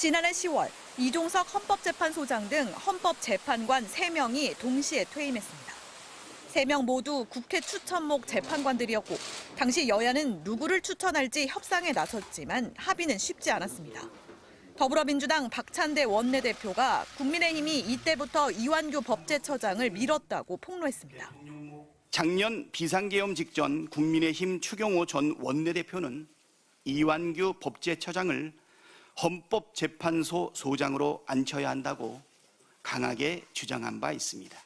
지난해 10월 이종석 헌법재판소장 등 헌법재판관 3명이 동시에 퇴임했습니다. 3명 모두 국회 추천목 재판관들이었고 당시 여야는 누구를 추천할지 협상에 나섰지만 합의는 쉽지 않았습니다. 더불어민주당 박찬대 원내대표가 국민의힘이 이때부터 이완규 법제처장을 밀었다고 폭로했습니다. 작년 비상계엄 직전 국민의힘 추경호 전 원내대표는 이완규 법제처장을 헌법재판소 소장으로 앉혀야 한다고 강하게 주장한 바 있습니다.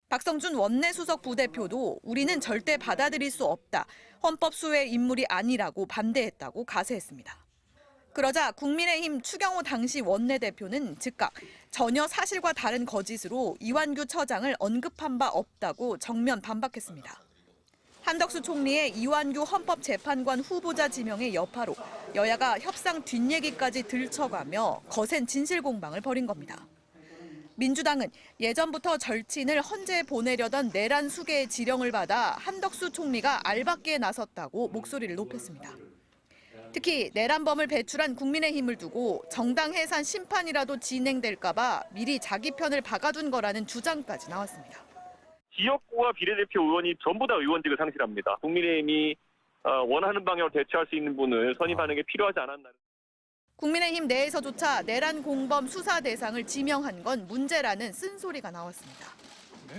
박성준 원내수석 부대표도 우리는 절대 받아들일 수 없다. 헌법 수호의 인물이 아니라고 반대했다고 가세했습니다. 그러자 국민의힘 추경호 당시 원내대표는 즉각 전혀 사실과 다른 거짓으로 이완규 처장을 언급한 바 없다고 정면 반박했습니다. 한덕수 총리의 이완규 헌법재판관 후보자 지명의 여파로 여야가 협상 뒷얘기까지 들춰가며 거센 진실 공방을 벌인 겁니다. 민주당은 예전부터 절친을 헌재에 보내려던 내란 수계의 지령을 받아 한덕수 총리가 알박기에 나섰다고 목소리를 높였습니다. 특히 내란범을 배출한 국민의힘을 두고 정당 해산 심판이라도 진행될까 봐 미리 자기 편을 박아둔 거라는 주장까지 나왔습니다. 지역구와 비례대표 의원이 전부 다 의원직을 상실합니다. 국민의힘이 원하는 방향으로 대처할 수 있는 분을 선임하는 게 필요하지 않았나. 국민의힘 내에서조차 내란 공범 수사 대상을 지명한 건 문제라는 쓴소리가 나왔습니다.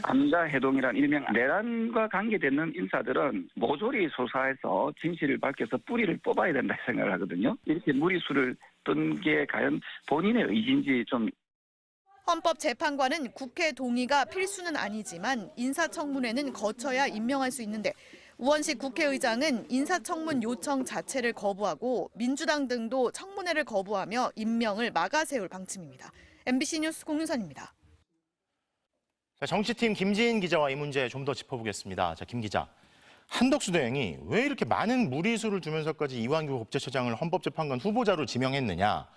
감자해동이란 일명 내란과 관계되는 인사들은 모조리 조사해서 진실을 밝혀서 뿌리를 뽑아야 된다 생각을 하거든요. 이렇게 무리수를 뜬 게 과연 본인의 의지인지 좀. 헌법재판관은 국회 동의가 필수는 아니지만 인사청문회는 거쳐야 임명할 수 있는데 우원식 국회의장은 인사청문 요청 자체를 거부하고 민주당 등도 청문회를 거부하며 임명을 막아세울 방침입니다. MBC 뉴스 공윤선입니다. 정치팀 김지인 기자와 이 문제 좀 더 짚어보겠습니다. 김 기자, 한덕수 대행이 왜 이렇게 많은 무리수를 두면서까지 이완규 법제처장을 헌법재판관 후보자로 지명했느냐.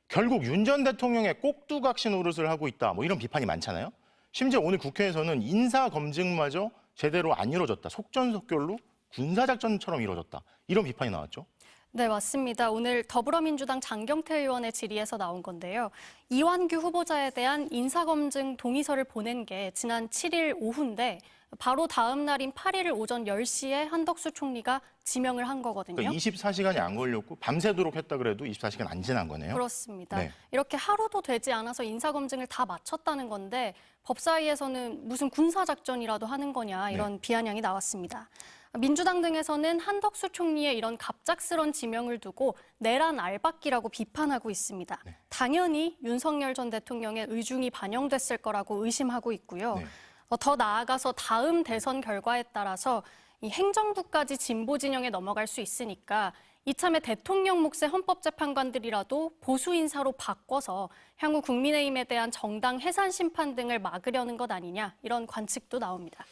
결국 윤 전 대통령의 꼭두각시 노릇을 하고 있다. 이런 비판이 많잖아요. 심지어 오늘 국회에서는 인사검증마저 제대로 안 이루어졌다. 속전속결로 군사작전처럼 이루어졌다. 이런 비판이 나왔죠. 네, 맞습니다. 오늘 더불어민주당 장경태 의원의 질의에서 나온 건데요. 이완규 후보자에 대한 인사검증 동의서를 보낸 게 지난 7일 오후인데 바로 다음 날인 8일 오전 10시에 한덕수 총리가 지명을 한 거거든요. 그러니까 24시간이 안 걸렸고 밤새도록 했다 그래도 24시간 안 지난 거네요. 그렇습니다. 네. 이렇게 하루도 되지 않아서 인사검증을 다 마쳤다는 건데 법사위에서는 무슨 군사작전이라도 하는 거냐 이런 비아냥이 나왔습니다. 민주당 등에서는 한덕수 총리의 이런 갑작스런 지명을 두고 내란 알박기라고 비판하고 있습니다. 네. 당연히 윤석열 전 대통령의 의중이 반영됐을 거라고 의심하고 있고요. 네. 더 나아가서 다음 대선 결과에 따라서 이 행정부까지 진보 진영에 넘어갈 수 있으니까 이참에 대통령 몫의 헌법재판관들이라도 보수 인사로 바꿔서 향후 국민의힘에 대한 정당 해산 심판 등을 막으려는 것 아니냐 이런 관측도 나옵니다.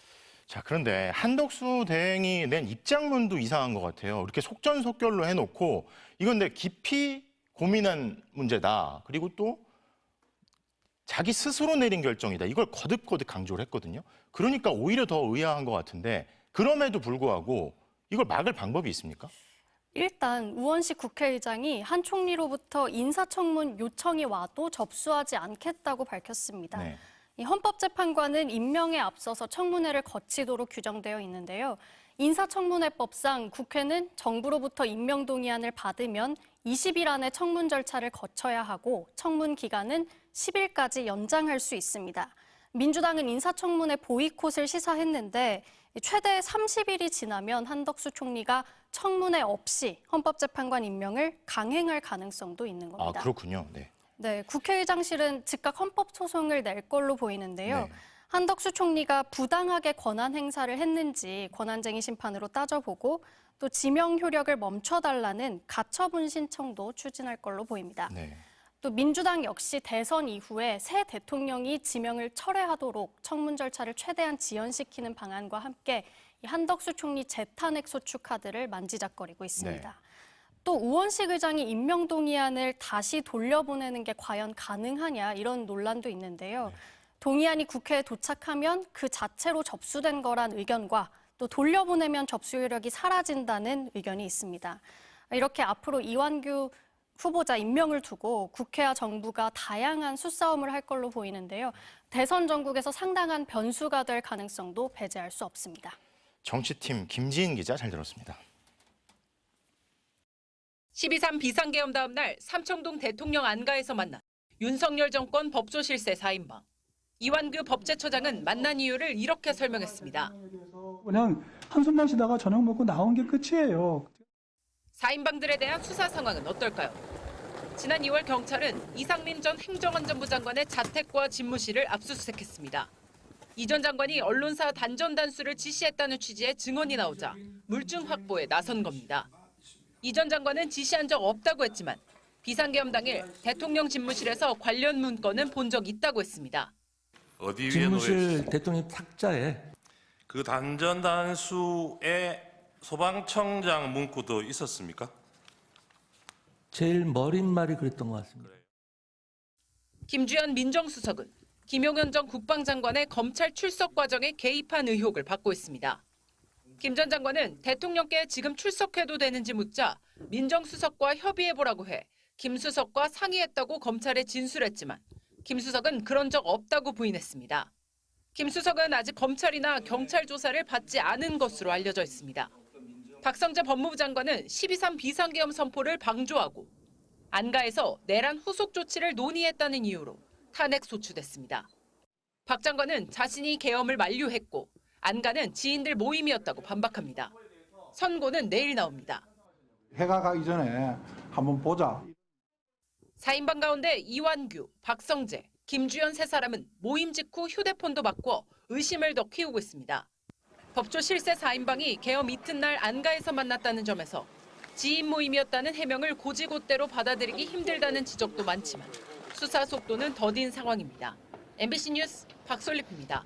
자, 그런데 한덕수 대행이 낸 입장문도 이상한 것 같아요. 이렇게 속전속결로 해놓고 이건 내 깊이 고민한 문제다. 그리고 또 자기 스스로 내린 결정이다. 이걸 거듭거듭 강조를 했거든요. 그러니까 오히려 더 의아한 것 같은데 그럼에도 불구하고 이걸 막을 방법이 있습니까? 일단 우원식 국회의장이 한 총리로부터 인사청문 요청이 와도 접수하지 않겠다고 밝혔습니다. 네. 이 헌법재판관은 임명에 앞서서 청문회를 거치도록 규정되어 있는데요. 인사청문회법상 국회는 정부로부터 임명 동의안을 받으면 20일 안에 청문 절차를 거쳐야 하고 청문 기간은 10일까지 연장할 수 있습니다. 민주당은 인사청문회 보이콧을 시사했는데 최대 30일이 지나면 한덕수 총리가 청문회 없이 헌법재판관 임명을 강행할 가능성도 있는 겁니다. 아, 그렇군요. 네. 네, 국회의장실은 즉각 헌법소송을 낼 걸로 보이는데요. 네. 한덕수 총리가 부당하게 권한 행사를 했는지 권한쟁의 심판으로 따져보고 또 지명 효력을 멈춰달라는 가처분 신청도 추진할 걸로 보입니다. 네. 또 민주당 역시 대선 이후에 새 대통령이 지명을 철회하도록 청문 절차를 최대한 지연시키는 방안과 함께 이 한덕수 총리 재탄핵 소추 카드를 만지작거리고 있습니다. 네. 또 우원식 의장이 임명 동의안을 다시 돌려보내는 게 과연 가능하냐 이런 논란도 있는데요. 네. 동의안이 국회에 도착하면 그 자체로 접수된 거란 의견과 또 돌려보내면 접수 효력이 사라진다는 의견이 있습니다. 이렇게 앞으로 이완규 후보자 임명을 두고 국회와 정부가 다양한 수싸움을 할 걸로 보이는데요. 대선 전국에서 상당한 변수가 될 가능성도 배제할 수 없습니다. 정치팀 김지인 기자 잘 들었습니다. 12.3 비상계엄 다음 날 삼청동 대통령 안가에서 만난 윤석열 정권 법조실세 4인방. 이완규 법제처장은 만난 이유를 이렇게 설명했습니다. 그냥 한숨만 쉬다가 저녁 먹고 나온 게 끝이에요. 4인방들에 대한 수사 상황은 어떨까요? 지난 2월 경찰은 이상민 전 행정안전부 장관의 자택과 집무실을 압수수색했습니다. 이 전 장관이 언론사 단전 단수를 지시했다는 취지의 증언이 나오자 물증 확보에 나선 겁니다. 이 전 장관은 지시한 적 없다고 했지만 비상계엄 당일 대통령 집무실에서 관련 문건은 본 적 있다고 했습니다. 어디 위에 집무실 대통령 탁자에 그 단전 단수에 소방청장 문구도 있었습니까? 제일 머릿말이 그랬던 것 같습니다. 김주현 민정수석은 김용현 전 국방장관의 검찰 출석 과정에 개입한 의혹을 받고 있습니다. 김 전 장관은 대통령께 지금 출석해도 되는지 묻자 민정수석과 협의해보라고 해 김 수석과 상의했다고 검찰에 진술했지만 김 수석은 그런 적 없다고 부인했습니다. 김 수석은 아직 검찰이나 경찰 조사를 받지 않은 것으로 알려져 있습니다. 박성재 법무부 장관은 12.3 비상계엄 선포를 방조하고 안가에서 내란 후속 조치를 논의했다는 이유로 탄핵 소추됐습니다. 박 장관은 자신이 계엄을 만류했고 안가는 지인들 모임이었다고 반박합니다. 선고는 내일 나옵니다. 해가 가기 전에 한번 보자. 4인방 가운데 이완규, 박성재, 김주현 세 사람은 모임 직후 휴대폰도 바꿔 의심을 더 키우고 있습니다. 법조 실세 4인방이 계엄 이튿날 안가에서 만났다는 점에서 지인 모임이었다는 해명을 고지고대로 받아들이기 힘들다는 지적도 많지만 수사 속도는 더딘 상황입니다. MBC 뉴스 박솔립입니다.